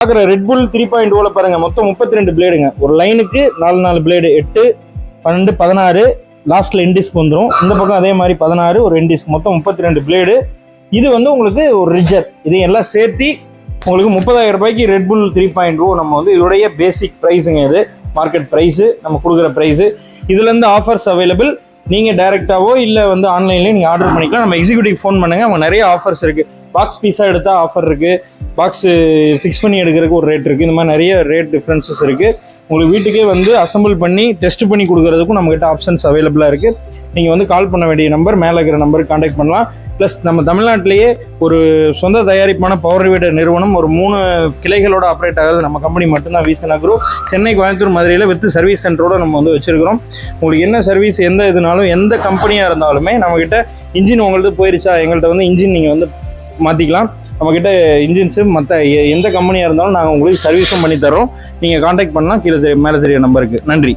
பார்க்குற ரெட்புல் 3.0 பாருங்க, மொத்தம் 32 பிளேடுங்க. ஒரு லைனுக்கு 4 பிளேடு, 8, 12, 16, லாஸ்ட்ல எண்டிஸ்க் வந்துடும். இந்த பக்கம் அதே மாதிரி 16, ஒரு எண்டிஸ்க், மொத்தம் 32 பிளேடு. இது வந்து உங்களுக்கு ஒரு ரிஜர், இதையெல்லாம் சேர்த்து உங்களுக்கு 30,000 ரூபாய்க்கு ரெட்புல் 3.0 நம்ம வந்து இதோடைய பேசிக் ப்ரைஸுங்க. இது மார்க்கெட் ப்ரைஸு, நம்ம கொடுக்குற ப்ரைஸு. இதுலேருந்து ஆஃபர்ஸ் அவைலபிள். நீங்கள் டைரெக்டாவோ இல்லை வந்து ஆன்லைன்லேயே நீங்கள் ஆர்டர் பண்ணிக்கலாம். நம்ம எக்ஸிக்யூட்டிவ் ஃபோன் பண்ணுங்கள், அவங்க நிறைய ஆஃபர்ஸ் இருக்குது. பாக்ஸ் பீஸாக எடுத்தால் ஆஃபர் இருக்குது, பாக்ஸு ஃபிக்ஸ் பண்ணி எடுக்கிறதுக்கு ஒரு ரேட் இருக்குது. இந்த மாதிரி நிறைய ரேட் டிஃப்ரென்சஸ் இருக்குது. உங்களுக்கு வீட்டுக்கே வந்து அசம்பிள் பண்ணி டெஸ்ட் பண்ணி கொடுக்குறதுக்கும் நம்மகிட்ட ஆப்ஷன்ஸ் அவைலபிளாக இருக்குது. நீங்கள் வந்து கால் பண்ண வேண்டிய நம்பர் மேலே இருக்கிற நம்பருக்கு கான்டாக்ட் பண்ணலாம். ப்ளஸ் நம்ம தமிழ்நாட்டிலேயே ஒரு சொந்த தயாரிப்பான பவர் டிவைடர் நிறுவனம் ஒரு 3 கிளைகளோட ஆப்ரேட் ஆகுது. நம்ம கம்பெனி மட்டும்தான், விசன் அக்ரோ. சென்னை, கோயம்புத்தூர், மதுரையில் வித் சர்வீஸ் சென்டரோட நம்ம வந்து வச்சிருக்கிறோம். உங்களுக்கு என்ன சர்வீஸ் எந்த இதுனாலும் எந்த கம்பெனியாக இருந்தாலுமே நம்மக்கிட்ட இன்ஜின் உங்கள்கிட்ட போயிருச்சா, எங்கள்கிட்ட வந்து இன்ஜின் நீங்கள் வந்து மாற்றிக்கலாம். நம்மக்கிட்ட இன்ஜின்ஸு மற்ற எந்த கம்பெனியாக இருந்தாலும் நாங்கள் உங்களுக்கு சர்வீஸும் பண்ணி தரோம். நீங்கள் கான்டாக்ட் பண்ணலாம் கீழே மேலே தெரிய நம்பருக்கு. நன்றி.